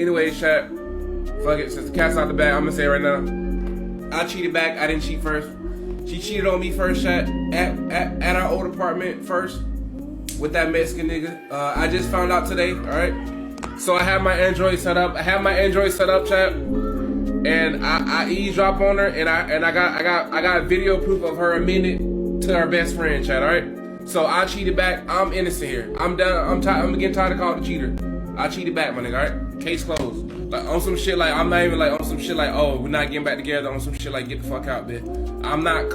Anyway, chat. Fuck it. Since the cat's out the bag, I'm gonna say it right now. I cheated back. I didn't cheat first. She cheated on me first, chat. At our old apartment first with that Mexican nigga. I just found out today. All right. So I have my Android set up. Chat. And I eavesdrop on her, and I got video proof of her admitting to her best friend, chat. All right. So I cheated back. I'm innocent here. I'm done. I'm getting tired of calling the cheater. I cheated back, my nigga. All right. Case closed. Like on some shit like I'm not even like on some shit like, oh, we're not getting back together. On some shit like, get the fuck out, bitch. I'm not a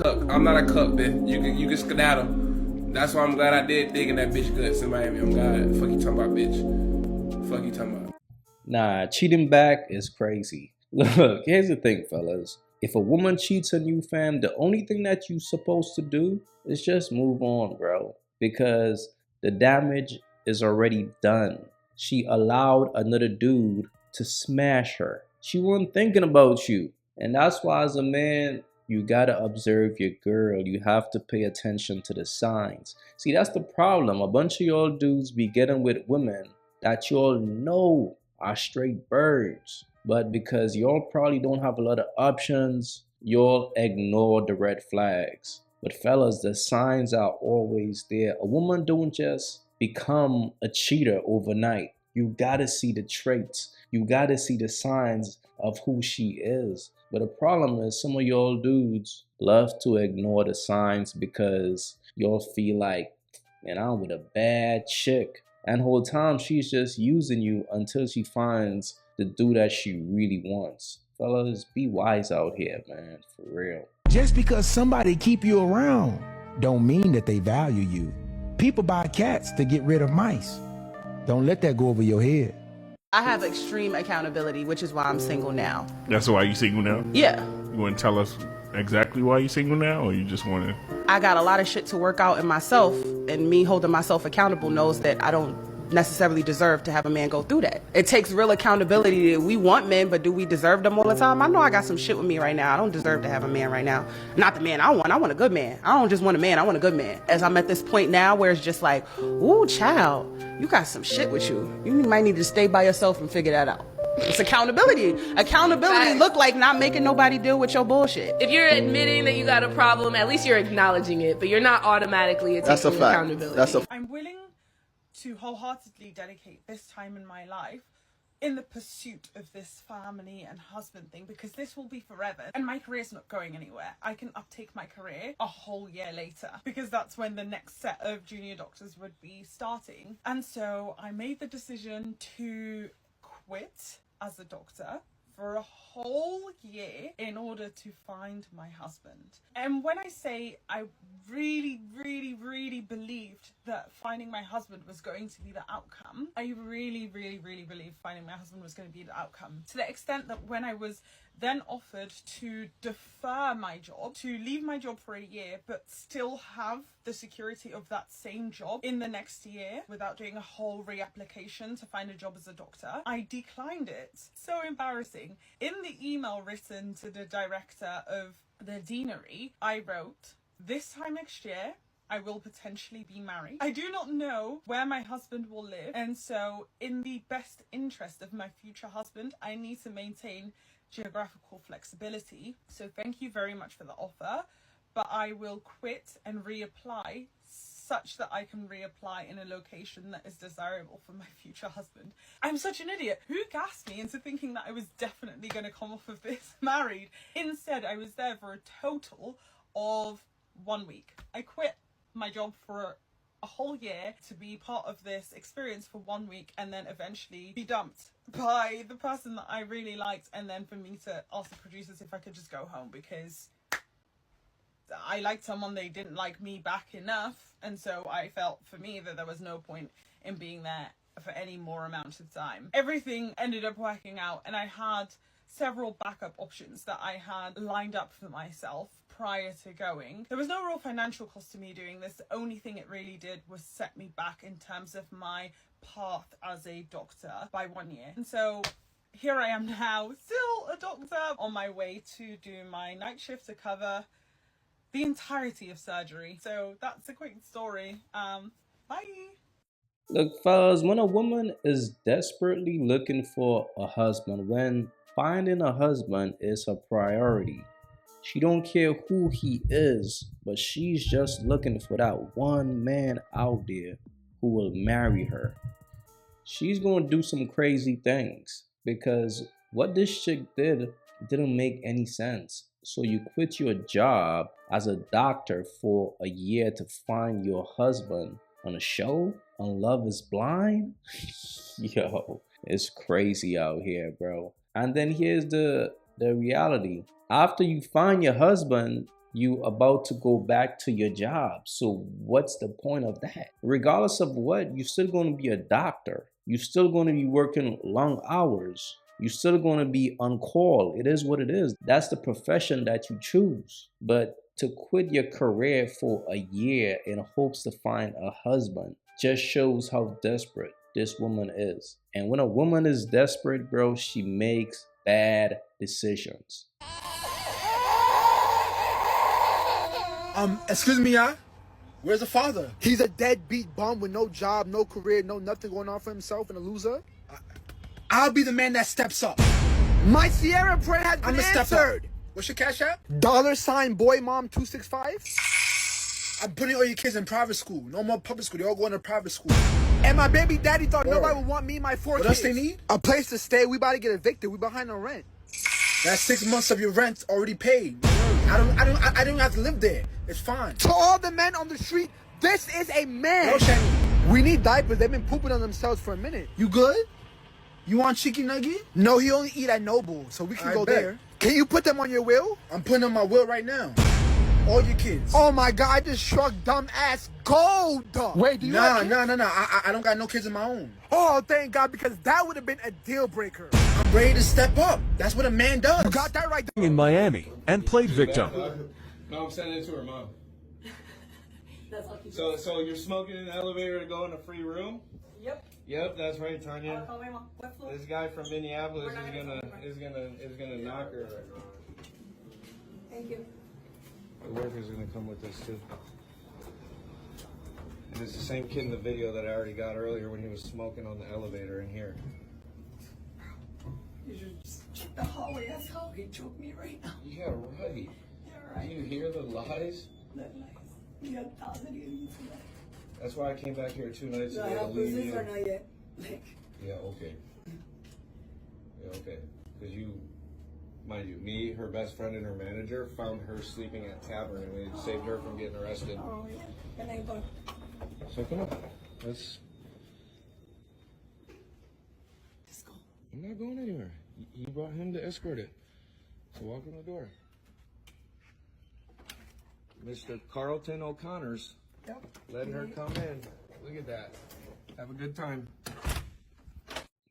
cook, bitch. You can skedaddle. That's why I'm glad I did digging that bitch guts in Miami. I'm glad. Fuck you talking about, bitch. Fuck you talking about. Nah, cheating back is crazy. Look, here's the thing, fellas. If a woman cheats on you, fam, the only thing that you supposed to do is just move on, bro. Because the damage is already done. She allowed another dude to smash her. She wasn't thinking about you. And that's why as a man, you gotta observe your girl. You have to pay attention to the signs. See, that's the problem. A bunch of y'all dudes be getting with women that y'all know are straight birds. But because y'all probably don't have a lot of options, y'all ignore the red flags. But fellas, the signs are always there. A woman don't just become a cheater overnight. You gotta see the traits. You gotta see the signs of who she is. But the problem is some of y'all dudes love to ignore the signs because y'all feel like, man, I'm with a bad chick. And the whole time she's just using you until she finds the dude that she really wants. Fellas, be wise out here, man, for real. Just because somebody keep you around don't mean that they value you. People buy cats to get rid of mice. Don't let that go over your head. I have extreme accountability, which is why I'm single now. That's why you single now? Yeah. You want to tell us exactly why you single now, or you just want to? I got a lot of shit to work out in myself, and me holding myself accountable knows that I don't necessarily deserve to have a man go through that. It takes real accountability. We want men, but do we deserve them all the time? I know I got some shit with me right now. I don't deserve to have a man right now. Not the man I want a good man. I don't just want a man, I want a good man. As I'm at this point now where it's just like, ooh, child, you got some shit with you. You might need to stay by yourself and figure that out. It's accountability. Accountability look like not making nobody deal with your bullshit. If you're admitting that you got a problem, at least you're acknowledging it, but you're not automatically taking accountability. I'm willing to wholeheartedly dedicate this time in my life in the pursuit of this family and husband thing, because this will be forever and my career's not going anywhere. I can uptake my career a whole year later because that's when the next set of junior doctors would be starting. And so I made the decision to quit as a doctor for a whole year in order to find my husband. And when I say I really believed that finding my husband was going to be the outcome, I really believed finding my husband was going to be the outcome. To the extent that when I was then offered to defer my job, to leave my job for a year, but still have the security of that same job in the next year without doing a whole reapplication to find a job as a doctor, I declined it. So embarrassing. In the email written to the director of the deanery, I wrote, "This time next year, I will potentially be married. I do not know where my husband will live, and so in the best interest of my future husband, I need to maintain geographical flexibility. So thank you very much for the offer, but I will quit and reapply such that I can reapply in a location that is desirable for my future husband." I'm such an idiot. Who gassed me into thinking that I was definitely going to come off of this married? Instead, I was there for a total of 1 week. I quit my job for a whole year to be part of this experience for 1 week and then eventually be dumped by the person that I really liked, and then for me to ask the producers if I could just go home because I liked someone, they didn't like me back enough, and so I felt for me that there was no point in being there for any more amount of time. Everything ended up working out, and I had several backup options that I had lined up for myself prior to going. There was no real financial cost to me doing this. The only thing it really did was set me back in terms of my path as a doctor by 1 year. And so here I am now, still a doctor, on my way to do my night shift to cover the entirety of surgery. So that's a quick story. Bye. Look, fellas, when a woman is desperately looking for a husband, when finding a husband is her priority, she don't care who he is, but she's just looking for that one man out there who will marry her. She's gonna do some crazy things because what this chick didn't make any sense. So you quit your job as a doctor for a year to find your husband on a show on Love is Blind? Yo, it's crazy out here, bro. And then here's the reality. After you find your husband, you about to go back to your job. So what's the point of that? Regardless of what, you're still going to be a doctor. You're still going to be working long hours. You're still going to be on call. It is what it is. That's the profession that you choose. But to quit your career for a year in hopes to find a husband just shows how desperate this woman is. And when a woman is desperate, bro, she makes bad decisions. Excuse me, where's the father? He's a deadbeat bum with no job, no career, no nothing going on for himself, and a loser. I'll be the man that steps up. My Sierra prayer has been answered. What's your cash app? $boymom265. I'm putting all your kids in private school. No more public school. They all going to private school. And my baby daddy thought nobody would want me and my 4 kids. What else they need? A place to stay. We about to get evicted. We behind on rent. That's 6 months of your rent already paid. I don't have to live there. It's fine. To all the men on the street, this is a man. No, Shanny. We need diapers. They've been pooping on themselves for a minute. You good? You want chicken nugget? No, he only eat at Noble, so we can go there. Can you put them on your will? I'm putting on my will right now. All your kids. Oh my God, I just struck dumb ass gold. Wait, do you have kids? No. I don't got no kids of my own. Oh, thank God, because that would have been a deal breaker. I'm ready to step up. That's what a man does. You got that right. In Miami and played victim. No, I'm sending it to her mom. So you're smoking in the elevator to go in a free room? Yep, that's right, Tanya. Call my mom. This guy from Minneapolis is gonna knock her. Thank you. The worker's gonna come with us too. And it's the same kid in the video that I already got earlier when he was smoking on the elevator in here. You should just check the hallway. That's how he choked me right now. Yeah, right. Yeah, right. Do you hear the lies? The lies. You got 1,000 idiots in that. That's why I came back here 2 nights Do I ago to have leave business you. or not yet? Like. Yeah, okay. Because you, mind you, me, her best friend, and her manager found her sleeping at Tavern, and we saved her from getting arrested. Oh, yeah. Can I go? So come on, let's. Let's go. I'm not going anywhere. You brought him to escort it. So walk in the door. Mr. Carlton O'Connor's letting her come in. Look at that. Have a good time.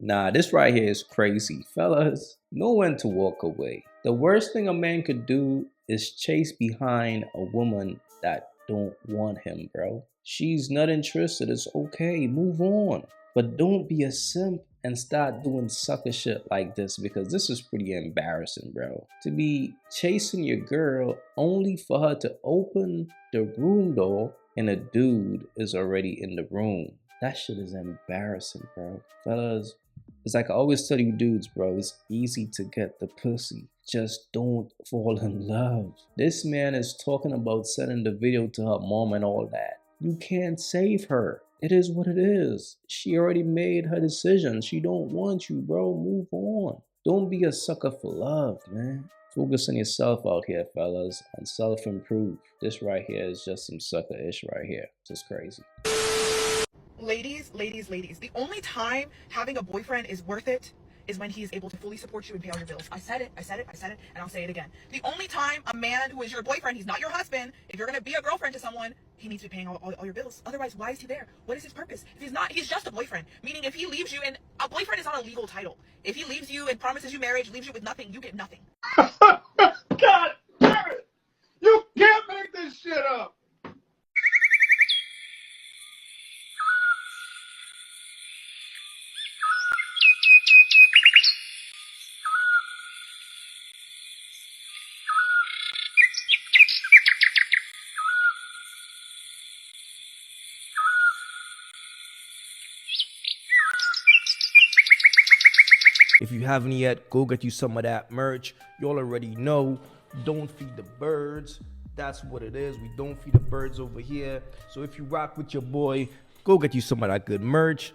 Nah, this right here is crazy. Fellas, know when to walk away. The worst thing a man could do is chase behind a woman that don't want him, bro. She's not interested. It's okay. Move on. But don't be a simp and start doing sucker shit like this, because this is pretty embarrassing, bro. To be chasing your girl only for her to open the room door and a dude is already in the room. That shit is embarrassing, bro. Fellas, it's like I always tell you dudes, bro, it's easy to get the pussy. Just don't fall in love. This man is talking about sending the video to her mom and all that. You can't save her. It is what it is. She already made her decision. She don't want you, bro. Move on. Don't be a sucker for love, man. Focus on yourself out here, fellas, and self-improve. This right here is just some sucker-ish right here. Just crazy. Ladies, the only time having a boyfriend is worth it is when he is able to fully support you and pay all your bills. I said it, and I'll say it again. The only time a man who is your boyfriend, he's not your husband, if you're going to be a girlfriend to someone, he needs to be paying all your bills. Otherwise, why is he there? What is his purpose? If he's not, he's just a boyfriend. Meaning if he leaves you, and a boyfriend is not a legal title. If he leaves you and promises you marriage, leaves you with nothing, you get nothing. God damn it! You can't make this shit up! If you haven't yet, go get you some of that merch. You all already know, don't feed the birds. That's what it is. We don't feed the birds over here. So if you rock with your boy, go get you some of that good merch.